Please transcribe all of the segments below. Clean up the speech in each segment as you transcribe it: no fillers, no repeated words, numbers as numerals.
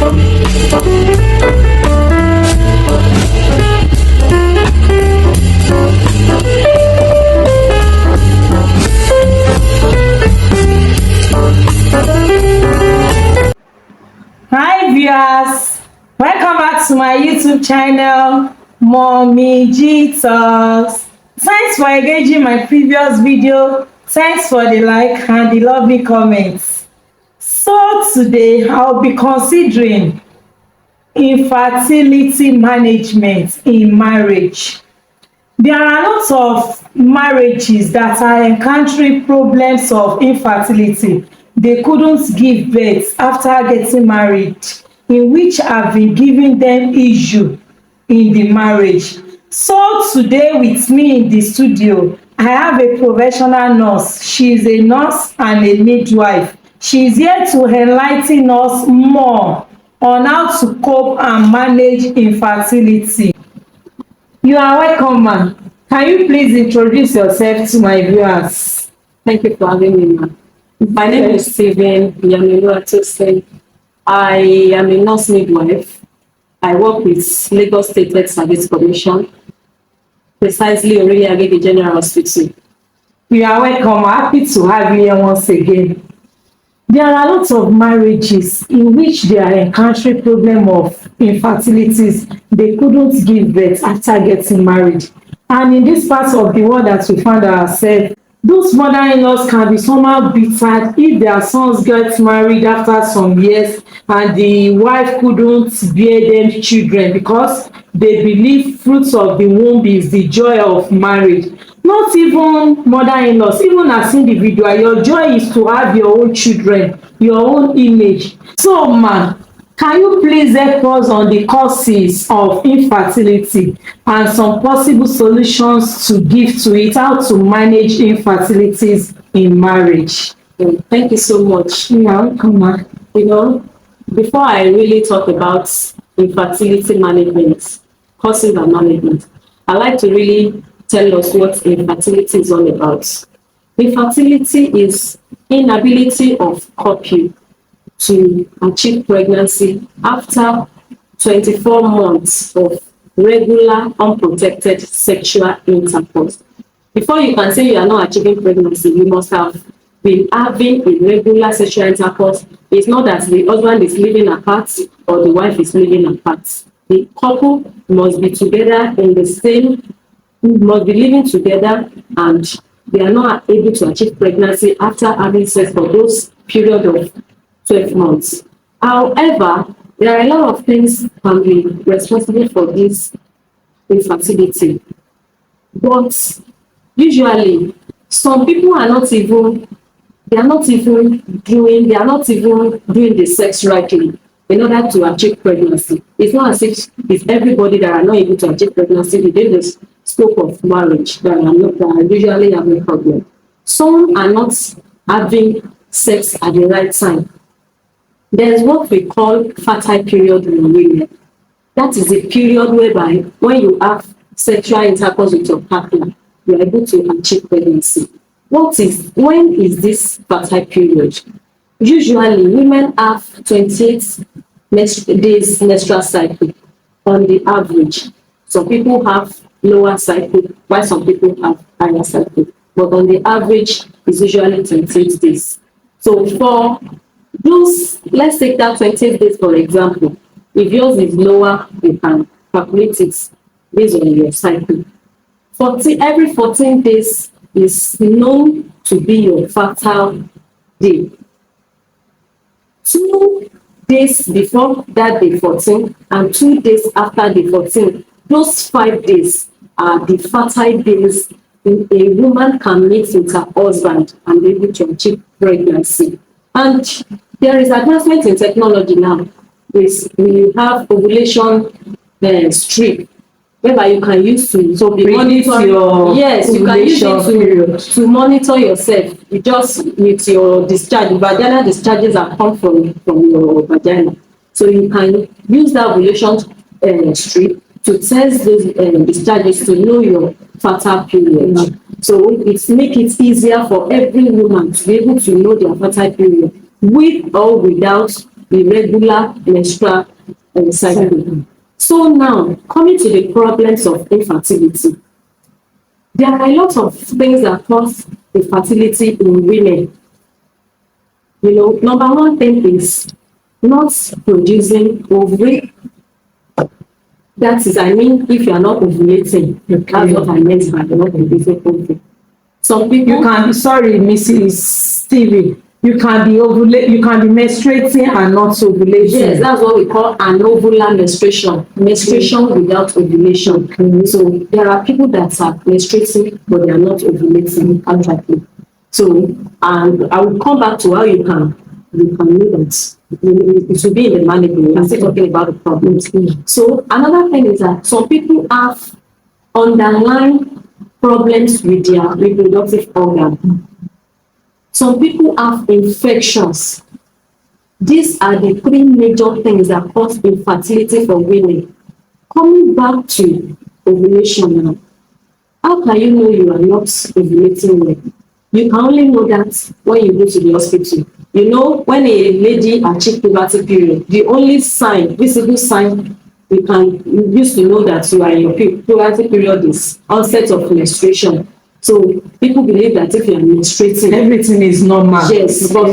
Hi viewers, welcome back to my YouTube channel, Mommy G Talks. Thanks for engaging my previous video. Thanks for the like and the lovely comments. So today I'll be considering infertility management in marriage. There are lots of marriages that are encountering problems of infertility. They couldn't give birth after getting married, in which I've been giving them issue in the marriage. So today with me in the studio, I have a professional nurse. She is a nurse and a midwife. She is here to enlighten us more on how to cope and manage infertility. You are welcome, ma'am. Can you please introduce yourself to my viewers? Thank you for having me, ma'am. My name is Stephen Yamiluatose. I am a nurse midwife. I work with Lagos State Health Service Commission, precisely Orile Agege General Hospital. You are welcome. Happy to have you here once again. There are lots of marriages in which they are encountering problem of infertilities. They couldn't give birth after getting married. And in this part of the world that we find ourselves, those mother-in-laws can be somehow bitter if their sons get married after some years and the wife couldn't bear them children because they believe fruits of the womb is the joy of marriage. Not even mother-in-laws, even as individual, your joy is to have your own children, your own image. So, ma, can you please help us on the causes of infertility and some possible solutions to give to it, how to manage infertilities in marriage? Thank you so much. Yeah, come on. Before I really talk about infertility management, causes and management, I like to really tell us what infertility is all about. Infertility is inability of couple to achieve pregnancy after 24 months of regular unprotected sexual intercourse. Before you can say you are not achieving pregnancy, you must have been having irregular sexual intercourse. It's not that the husband is living apart or the wife is living apart. The couple must be together in the same, must be living together, and they are not able to achieve pregnancy after having sex for those period of 12 months. However, there are a lot of things can be responsible for this infertility. But usually, some people are not even doing the sex rightly in order to achieve pregnancy. It's not as if it's everybody that are not able to achieve pregnancy within the scope of marriage that are usually having a problem. Some are not having sex at the right time. There's what we call fertile period in women. That is a period whereby when you have sexual intercourse with your partner, you are able to achieve pregnancy. When is this fertile period? Usually, women have 28 days menstrual cycle on the average. Some people have lower cycle, while some people have higher cycle. But on the average, it's usually 28 days. So for those, let's take that 28 days for example. If yours is lower, you can calculate it based on your cycle. Every 14 days is known to be your fertile day. 2 days before that day 14 and 2 days after day 14, those 5 days are the fertile days a woman can meet with her husband and be able to achieve pregnancy. And there is advancement in technology now. We have ovulation strip, whereby you can use to monitor your you can use it to monitor yourself. You just with your discharge, vaginal discharges are come from your vagina, so you can use that ovulation strip to test those discharges to know your fertile period. So it makes it easier for every woman to be able to know their fertile period with or without irregular menstrual cycle. So now, coming to the problems of infertility, there are a lot of things that cause infertility in women. You know, number one thing is not producing ovary. That is, I mean, if you are not ovulating, that's what I meant by not producing ovary. Some people, You can be, sorry, Mrs. Stevie, you can be menstruating and not ovulating. yes, that's what we call anovullar menstruation, menstruation without ovulation. So there are people that are menstruating but they are not ovulating actually. So, and I will come back to how you can know that it will be in the management. I'm still talking about the problems. So another thing is that some people have underlying problems with their reproductive organ. Some people have infections. These are the three major things that cause infertility for women. Coming back to ovulation now, how can you know you are not ovulating well? You can only know that when you go to the hospital. You know, when a lady achieves puberty period, the only sign, visible sign you use to know that you are in your puberty period is onset of menstruation. So people believe that if you are menstruating, everything is normal. yes, but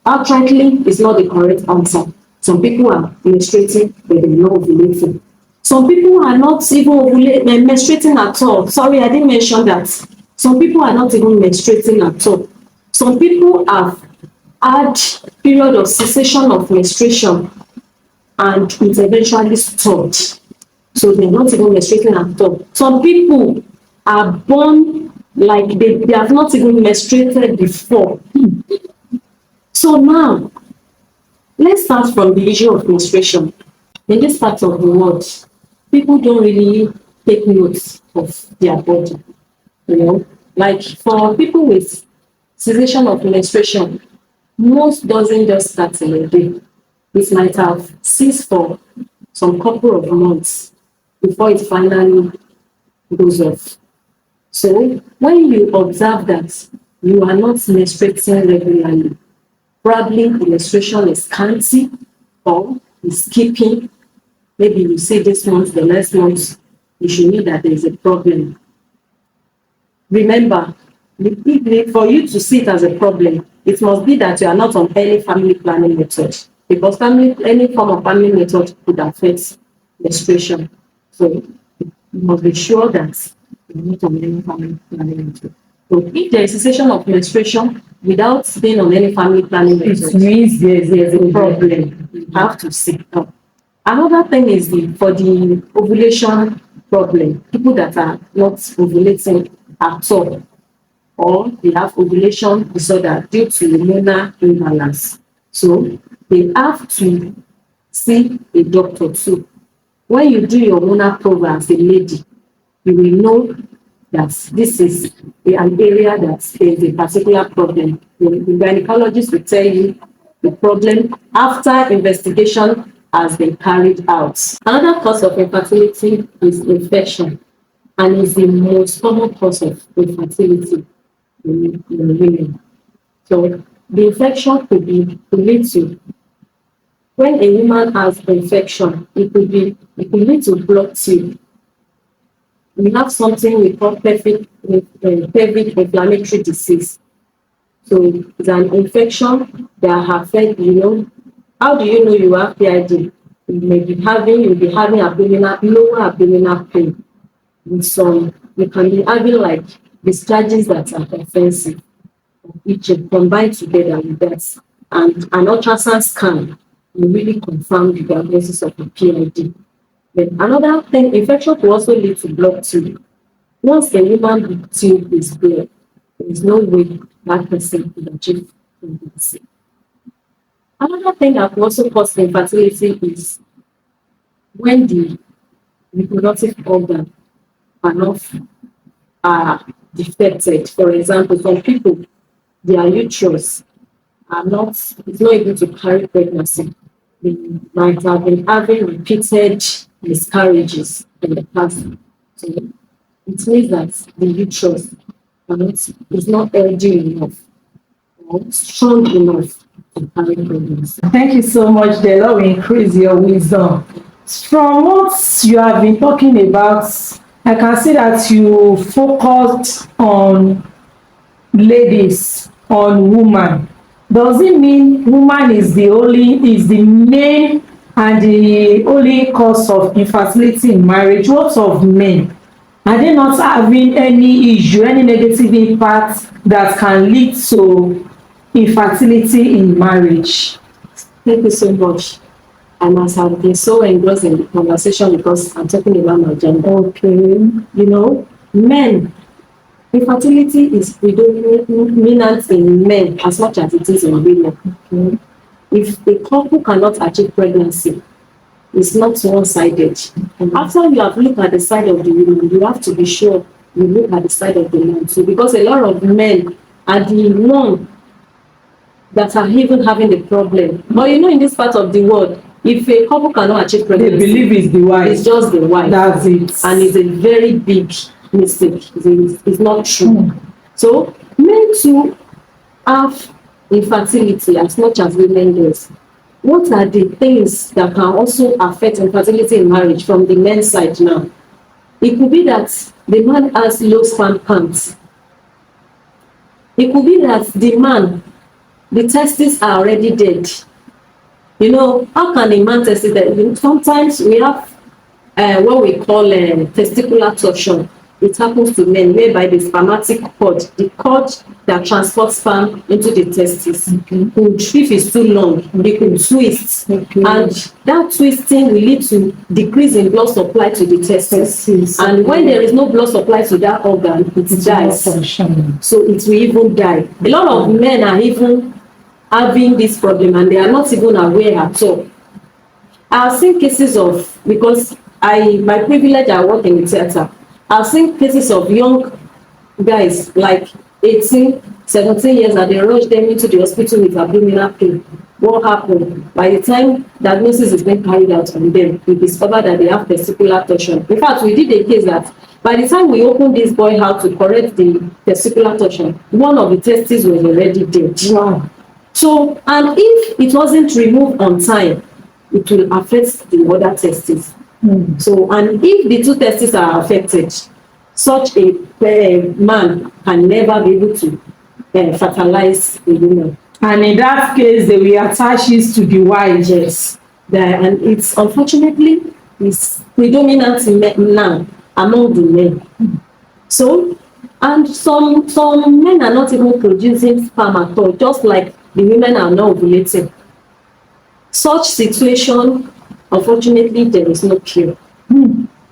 outrightly is not the correct answer. Some people are menstruating, but they're not ovulating. Some people are not even menstruating at all. Sorry, I didn't mention that. Some people are not even menstruating at all. Some people have had period of cessation of menstruation and it eventually stopped. So they're not even menstruating at all. Some people are born like they have not even menstruated before. So now, let's start from the issue of menstruation. In this part of the world, people don't really take note of their body. You know, like for people with cessation of menstruation, most doesn't just start in a day. It might have ceased for some couple of months before it finally goes off. So when you observe that you are not menstruating regularly, probably the menstruation is scanty or is skipping, maybe you see this month, the next month, you should know that there is a problem. Remember, for you to see it as a problem, it must be that you are not on any family planning method, because any form of family method could affect menstruation. So you must be sure that you're not on any family planning method. So if there is cessation of menstruation without being on any family planning method, It means there's a problem. You have to seek help. Another thing is for the ovulation problem, people that are not ovulating at all, or they have ovulation disorder due to hormonal imbalance. So they have to see a doctor too. When you do your hormonal program as a lady, you will know that this is an area that there is a particular problem. The gynecologist will tell you the problem after investigation has been carried out. Another cause of infertility is infection, and is the most common cause of infertility in women. So the infection could lead to, when a woman has infection, it could lead to blood tube. We have something we call pelvic inflammatory disease. So it's an infection that affects, how do you know you have PID? You'll be having lower abdominal pain. With some, you can be having like discharges that are offensive, which combined together with that. And an ultrasound scan will really confirm the diagnosis of a PID. Then another thing, infection will also lead to blood tube. Once a woman tube is blocked, there is no way that person could achieve pregnancy. Another thing that will also cause infertility is when the reproductive organ are defected. For example, some people, their uterus is not able to carry pregnancy. They might have been having repeated miscarriages in the past. So it means that the uterus is not healthy enough or strong enough to carry pregnancy. Thank you so much. The Lord will increase your wisdom. From what you have been talking about, I can see that you focused on ladies, on woman. Does it mean woman is the main and the only cause of infertility in marriage? What of men? Are they not having any issue, any negative impact that can lead to infertility in marriage? Thank you so much. And as I've been so engrossed in the conversation because I'm talking about my gender. Okay. You know, men, infertility is predominant in men as much as it is in women. Okay. If a couple cannot achieve pregnancy, it's not one-sided. After you have looked at the side of the woman, you have to be sure you look at the side of the man too, because a lot of men are the one that are even having the problem. But you know, in this part of the world, if a couple cannot achieve pregnancy, they believe it's the wife. It's just the wife. That's it. And it's a very big mistake. It's not true. So men too have infertility as much as women do. What are the things that can also affect infertility in marriage from the men's side now? It could be that the man has low sperm count. It could be that the man, the testes are already dead. You know, how can a man test it? Sometimes we have what we call testicular torsion. It happens to men, whereby the spermatic cord, the cord that transports sperm into the testes, if it's too long, they could twist. And that twisting will lead to decrease in blood supply to the testes. And when there is no blood supply to that organ, it dies. So it will even die. A lot of men are even having this problem and they are not even aware at all. I've seen cases of, because my privilege, I work in the theatre. I've seen cases of young guys like 18, 17 years and they rush them into the hospital with abdominal pain. What happened? By the time diagnosis is being carried out on them, we discovered that they have testicular torsion. In fact, we did a case that by the time we opened this boy out to correct the testicular torsion, one of the testes was already dead. Wow. So, and if it wasn't removed on time, it will affect the other testes. So, and if the two testes are affected, such a man can never be able to fertilize a woman. And in that case, they will attach it to the wife. Yes. And it's unfortunately it's predominant now among the men. So, and some men are not even producing sperm at all, just like the women are not ovulating. Such situation, unfortunately, there is no cure.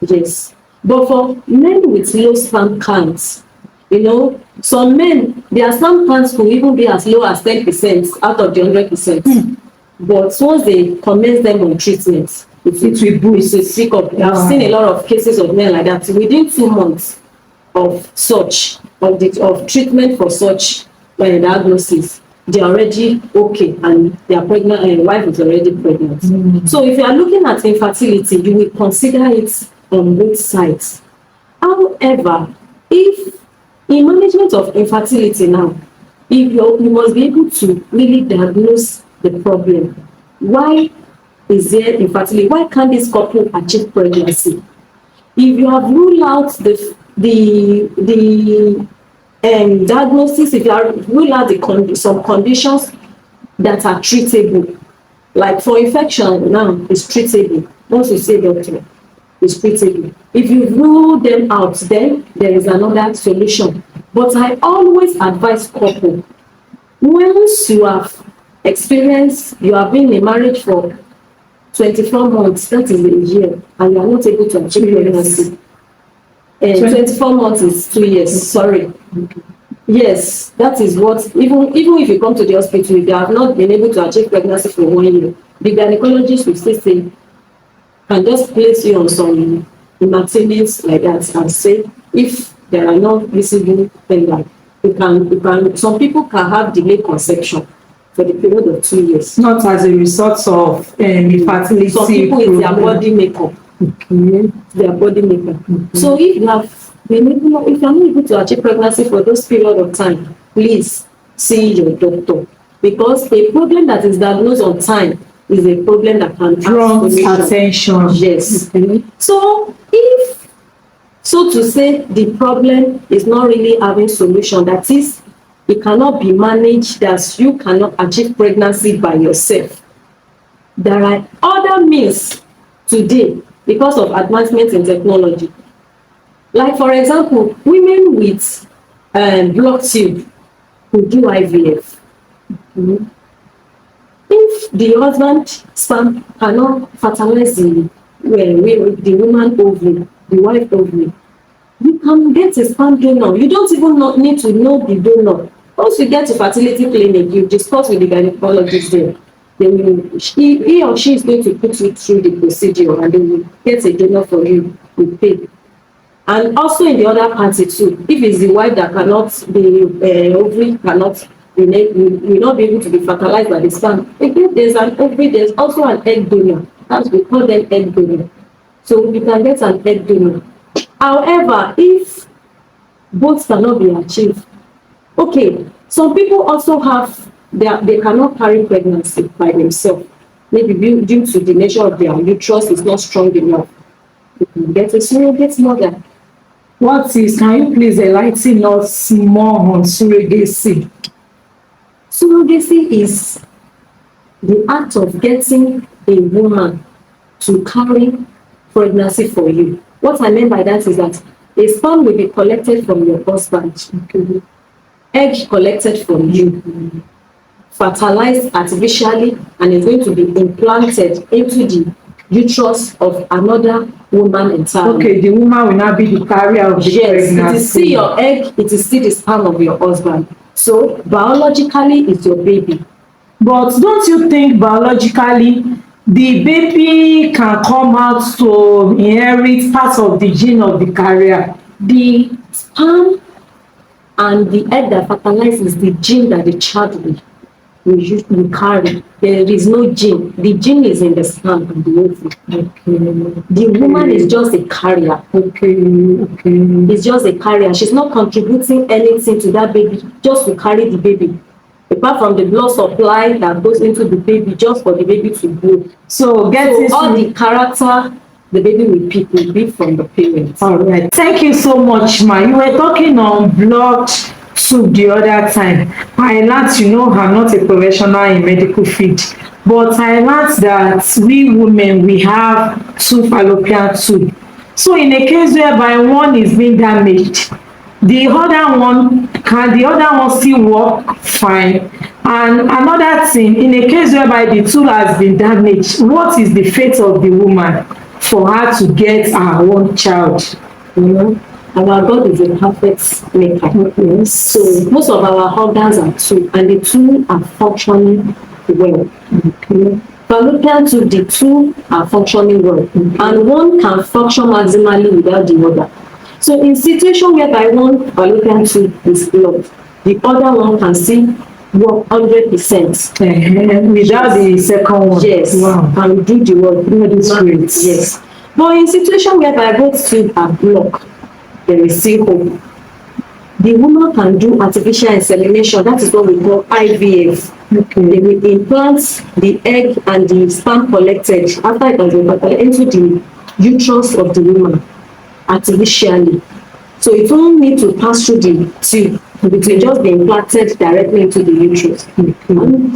Yes. But for men with low sperm counts, you know, some men, their sperm counts could even be as low as 10% out of the 100%. But once they commence them on treatment, it will boost, it will pick up. I've seen a lot of cases of men like that. Within 2 months of treatment for such diagnosis, they are already okay and they are pregnant and wife is already pregnant. So if you are looking at infertility, you will consider it on both sides. However, if in management of infertility now, if you must be able to really diagnose the problem. Why is there infertility? Why can't this couple achieve pregnancy? If you have ruled out the diagnosis, if you have ruled out some conditions that are treatable, like for infection now, it's treatable. Once you say doctor, it's treatable. If you rule them out, then there is another solution. But I always advise couple, once you have experienced, you have been in marriage for 24 months, that is a year, and you are not able to achieve pregnancy. 24 months is 2 years, sorry. Yes, that is what, even if you come to the hospital, if you have not been able to achieve pregnancy for 1 year, the gynecologist will still say, can just place you on some maintenance like that and say, if there are no visible things, you can, some people can have delayed conception for the period of 2 years. Not as a result of infertility. Some people it's their body makeup. Their body makeup. So if you have been able, if you are not able to achieve pregnancy for those period of time, please see your doctor. because a problem that is diagnosed on time is a problem that can Draw have attention. Yes. Okay. So if, so to say, the problem is not really having solution, that is, it cannot be managed, that you cannot achieve pregnancy by yourself. There are other means today because of advancement in technology. Like, for example, women with block tube who do IVF. If the husband sperm cannot fertilize the woman ovary, the wife ovary, you can get a sperm donor. You don't even need to know the donor. Once you get to fertility clinic, you discuss with the gynecologist there. Then he or she is going to put you through the procedure, and they will get a donor for you with pay. And also in the other party too, if it's the wife that cannot, the ovary cannot, will not be able to be fertilized by the sperm. Again, there's an ovary, there's also an egg donor. That's, we call them egg donor. So you can get an egg donor. However, if both cannot be achieved, okay, some people also have, they cannot carry pregnancy by themselves. Maybe due to the nature of their uterus is not strong enough. You can get a surrogate mother. What is, can you please enlighten us more on surrogacy? Surrogacy is the act of getting a woman to carry pregnancy for you. What I mean by that is that a sperm will be collected from your husband, okay, egg collected from you, fertilized artificially, and is going to be implanted into the uterus of another woman entirely. Okay, the woman will not be the carrier of the pregnancy. Yes, it is still your egg, it is still the sperm of your husband. So biologically, it's your baby. But don't you think biologically the baby can come out to inherit part of the gene of the carrier? The sperm and the egg that fertilizes the gene that the child will carry. There is no gene. The gene is in the sperm and the ovary. Okay. The woman is just a carrier. Okay. Okay. It's just a carrier. She's not contributing anything to that baby, just to carry the baby. Apart from the blood supply that goes into the baby, just for the baby to grow. So all the character the baby will pick will be from the parents. All right. Thank you so much, ma. You were talking on blood tube the other time. I learned, you know, I'm not a professional in medical field, but I learned that we women, we have two fallopian tube. So in a case whereby one is being damaged, the other one still work fine? And another thing, in a case whereby the tube has been damaged, what is the fate of the woman for her to get her own child? You know, our God is a perfect maker. Okay. So most of our organs are two, and the two are functioning well. Okay. Fallopian tube, the two are functioning well, and one can function maximally without the other. So in situation whereby one fallopian tube is blocked, the other one can still work 100%. Without the second one. Yes. Wow. And do the work. That's great. Yes. But in situation whereby both tubes are blocked, there is still hope. The woman can do artificial insemination. That is what we call IVF. Okay. They will implant the egg and the sperm collected after it has been fertilized into the uterus of the woman artificially. So it won't need to pass through the tube. It will just be implanted directly into the uterus. And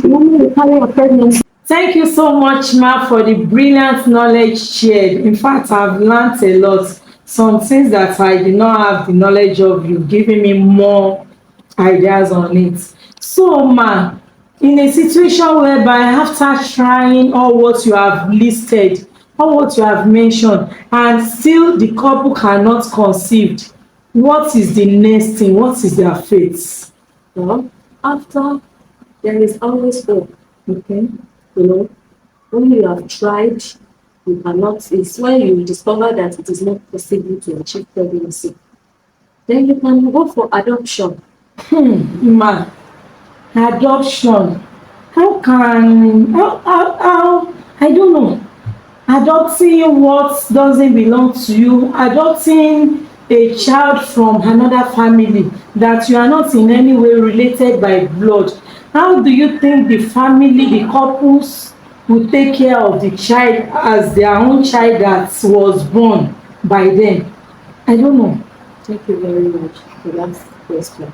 the woman will carry a pregnancy. Thank you so much, ma, for the brilliant knowledge shared. In fact, I've learned a lot. Some things that I did not have the knowledge of, you giving me more ideas on it. So, ma, in a situation whereby after trying all what you have listed, all what you have mentioned, and still the couple cannot conceive, what is the next thing? What is their fate? Well, after, there is always hope. Okay. You know, when you have tried, you cannot, it's when you discover that it is not possible to achieve pregnancy, then you can go for adoption. Ma, adoption. How I don't know. Adopting what doesn't belong to you, adopting a child from another family that you are not in any way related by blood. how do you think the family, the couples will take care of the child as their own child that was born by them? I don't know. Thank you very much for that question.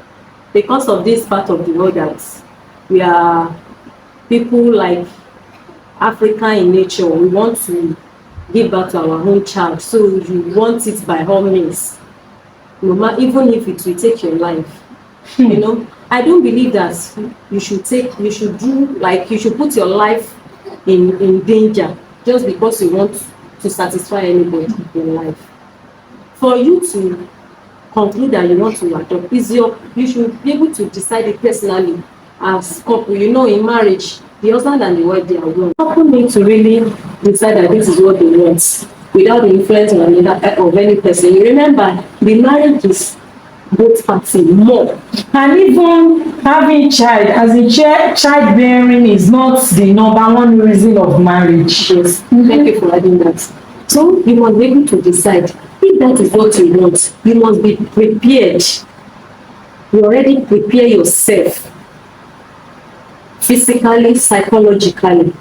Because of this part of the world that we are people like Africa in nature, we want to give birth to our own child, so you want it by all means, no matter, even if it will take your life. You know, I don't believe that you should put your life in danger just because you want to satisfy anybody in life. For you to conclude that you want to adopt, you should be able to decide it personally as couple. You know, in marriage, the husband and the wife, they are one. Couple need to really decide that this is what they want without the influence of any person. You remember, the marriage is both parties more. And even having child, as a childbearing is not the number one reason of marriage. Yes, thank you for adding that. So you must be able to decide if that is what you want. You must be prepared. You already prepare yourself physically, psychologically,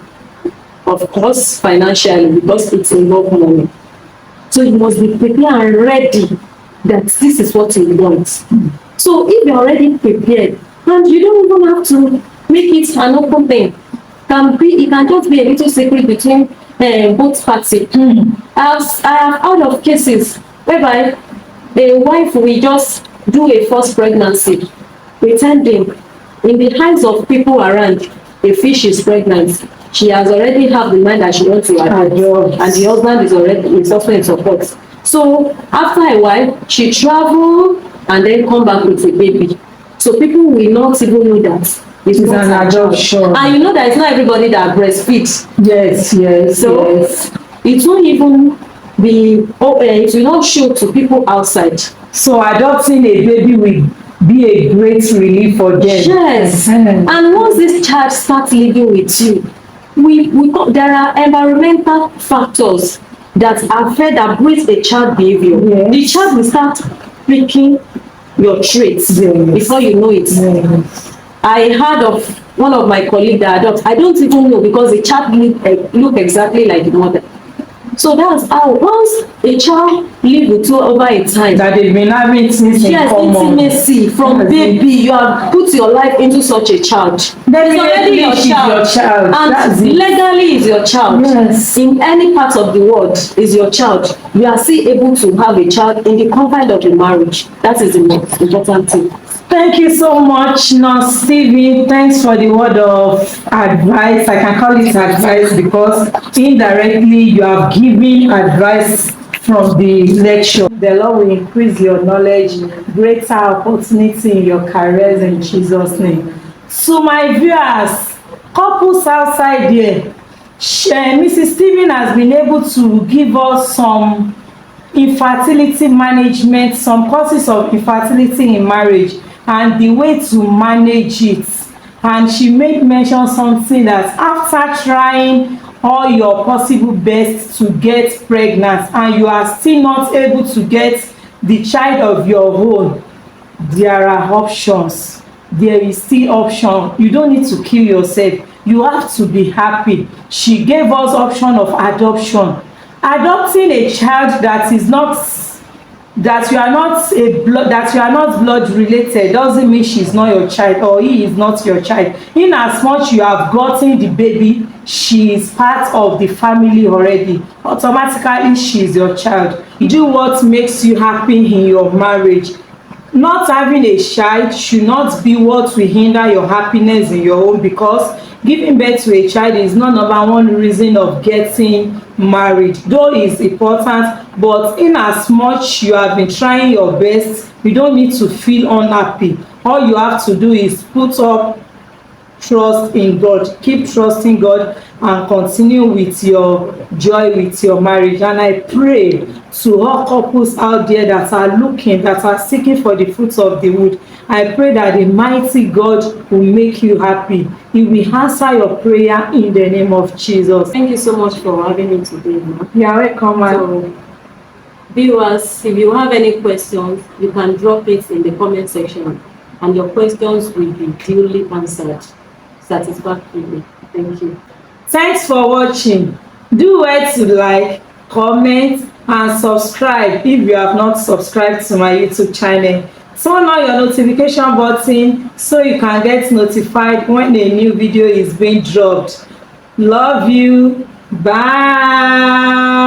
of course, financially, because it involves money. So you must be prepared and ready that this is what you want. So if you're already prepared, and you don't even have to make it an open thing, it can just be a little secret between both parties. I have heard of cases whereby a wife will just do a first pregnancy, pretending in the eyes of people around, if she's pregnant, she has already have the mind that she wants to adopt, and the husband is also in support. So after a while, she travel and then come back with a baby. So people will not even know that it's an adoption. And you know that it's not everybody that breastfeeds. Yes. So it won't even be it will not show to people outside. So adopting a baby will be a great relief for them. Yes. And once this child starts living with you, there are environmental factors that breed the child behavior. Yes. The child will start picking your traits before you know it. Yes. I heard of one of my colleagues that adopt. I don't even know because the child look exactly like the mother. So that's how once a child live with you over a time that they've been having intimacy from baby, you have put your life into such a child. Then it's already your child. And legally is your child. Yes. In any part of the world is your child. You are still able to have a child in the confines of the marriage. That is the most important thing. Thank you so much, Nurse Stevie. Thanks for the word of advice. I can call it advice because indirectly you have given advice from the lecture. The Lord will increase your knowledge, greater opportunity in your careers in Jesus' name. So my viewers, couples outside there, Mrs. Stephen has been able to give us some infertility management, some causes of infertility in marriage and the way to manage it. And she made mention something that after trying all your possible best to get pregnant and you are still not able to get the child of your own, there are options. There is still option. You don't need to kill yourself. You have to be happy. She gave us option of adoption. Adopting a child that is not that you are not blood related doesn't mean she's not your child or he is not your child. In as much you have gotten the baby, she is part of the family already. Automatically she is your child. Do what makes you happy in your marriage. Not having a child should not be what will hinder your happiness in your home, because giving birth to a child is not number one reason of getting married, though it's important. But in as much you have been trying your best, you don't need to feel unhappy. All you have to do is put up trust in God, keep trusting God and continue with your joy with your marriage. And I pray to all couples out there that are looking, that are seeking for the fruits of the wood, I pray that the mighty God will make you happy. He will answer your prayer in the name of Jesus. Thank you so much for having me today. You are welcome. So, viewers, if you have any questions, you can drop it in the comment section and your questions will be duly answered. satisfactorily. Thank you. Thanks for watching. Do well to like, comment and subscribe if you have not subscribed to my YouTube channel. Turn on your notification button so you can get notified when a new video is being dropped. Love you. Bye.